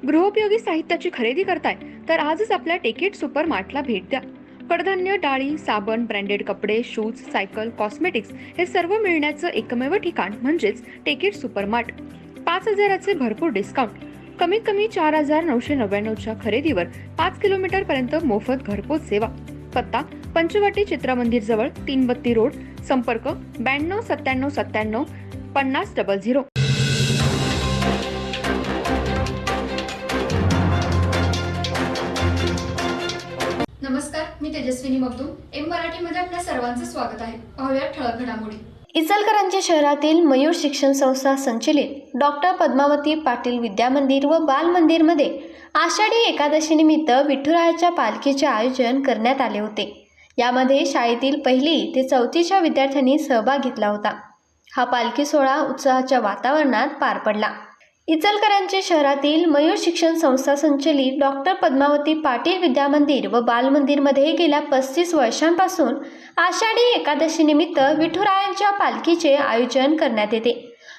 गृहोपयोगी साहित्याची खरेदी करताय तर आजच आपल्या टेकेट सुपर मार्टला भेट द्या. कडधान्य, डाळी, साबण, ब्रँडेड कपडे, शूज, सायकल, कॉस्मेटिक्स हे सर्व मिळण्याचं एकमेव ठिकाण म्हणजेच टेकेट सुपर मार्ट. 5,000चे भरपूर डिस्काउंट. कमीत कमी 4,999च्या खरेदीवर 5 किलोमीटर पर्यंत मोफत घरपोच सेवा. पत्ता पंचवटी चित्रमंदिर जवळ, 332 रोड. संपर्क 92 97 97 5000. नमस्कार, मी तेजस्विनी मगदूम. एम मराठीमध्ये आपल्या सर्वांचं स्वागत आहे. पाहूया ठळक घडामोडी. इचलकरंजी शहरातील मयूर शिक्षण संस्था संचलित डॉक्टर पद्मावती पाटील विद्यामंदिर व बालमंदिरमध्ये आषाढी एकादशी निमित्त विठुरायाच्या पालखीचे आयोजन करण्यात आले होते. यामध्ये शाळेतील 1ली ते 4थीच्या विद्यार्थ्यांनी सहभाग घेतला होता. हा पालखी सोहळा उत्साहाच्या वातावरणात पार पडला. इचलकरंजी शहरातील मयूर शिक्षण संस्था संचलित डॉक्टर पद्मावती पाटील विद्यामंदिर व बालमंदिरमध्ये गेल्या 35 वर्षांपासून आषाढी एकादशी निमित्त विठुरायांच्या पालखीचे आयोजन करण्यात येते.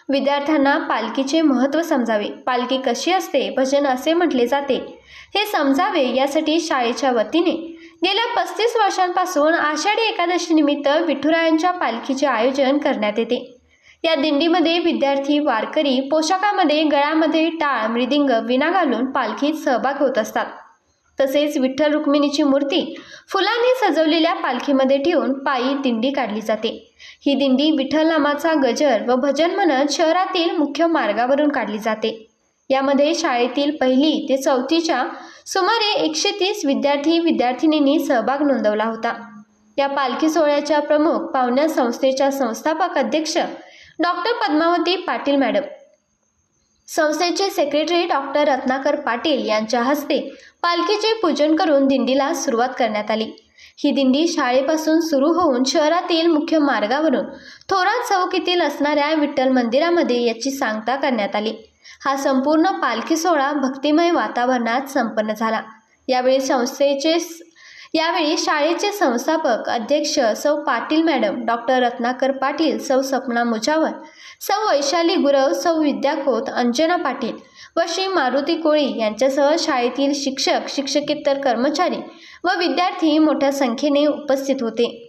विद्यार्थ्यांना पालखीचे महत्त्व समजावे, पालखी कशी असते, भजन असे म्हटले जाते, हे समजावे यासाठी शाळेच्या वतीने गेल्या 35 वर्षांपासून आषाढी एकादशी निमित्त विठुरायांच्या पालखीचे आयोजन करण्यात येते. या दिंडीमध्ये विद्यार्थी, वारकरी पोशाखामध्ये गळ्यामध्ये टाळ, मृदिंग, वीणा घालून पालखीत सहभाग होत असतात. तसेच विठ्ठल रुक्मिणीची मूर्ती फुलांनी सजवलेल्या पालखीमध्ये ठेवून पायी दिंडी काढली जाते. ही दिंडी विठ्ठल नामाचा गजर व भजन म्हणत शहरातील मुख्य मार्गावरून काढली जाते. यामध्ये शाळेतील 1ली ते 4थीच्या सुमारे 130 विद्यार्थी विद्यार्थिनींनी सहभाग नोंदवला होता. या पालखी सोहळ्याच्या प्रमुख पाहुण्या संस्थेच्या संस्थापक अध्यक्ष डॉक्टर पद्मावती पाटील मॅडम, संस्थेचे सेक्रेटरी डॉक्टर रत्नाकर पाटील यांच्या हस्ते पालखीचे पूजन करून दिंडीला सुरुवात करण्यात आली. ही दिंडी शाळेपासून सुरू होऊन शहरातील मुख्य मार्गावरून थोरात चौक येथील असणाऱ्या विठ्ठल मंदिरामध्ये याची सांगता करण्यात आली. हा संपूर्ण पालखी सोहळा भक्तिमय वातावरणात संपन्न झाला. यावेळी शाळेचे संस्थापक अध्यक्ष सौ पाटील मॅडम, डॉक्टर रत्नाकर पाटील, सौ सपना मुजावर, सौ वैशाली गुरव, सौ विद्या खोत, अंजना पाटील व श्री मारुती कोळी यांच्यासह शाळेतील शिक्षक, शिक्षकेतर कर्मचारी व विद्यार्थी मोठ्या संख्येने उपस्थित होते.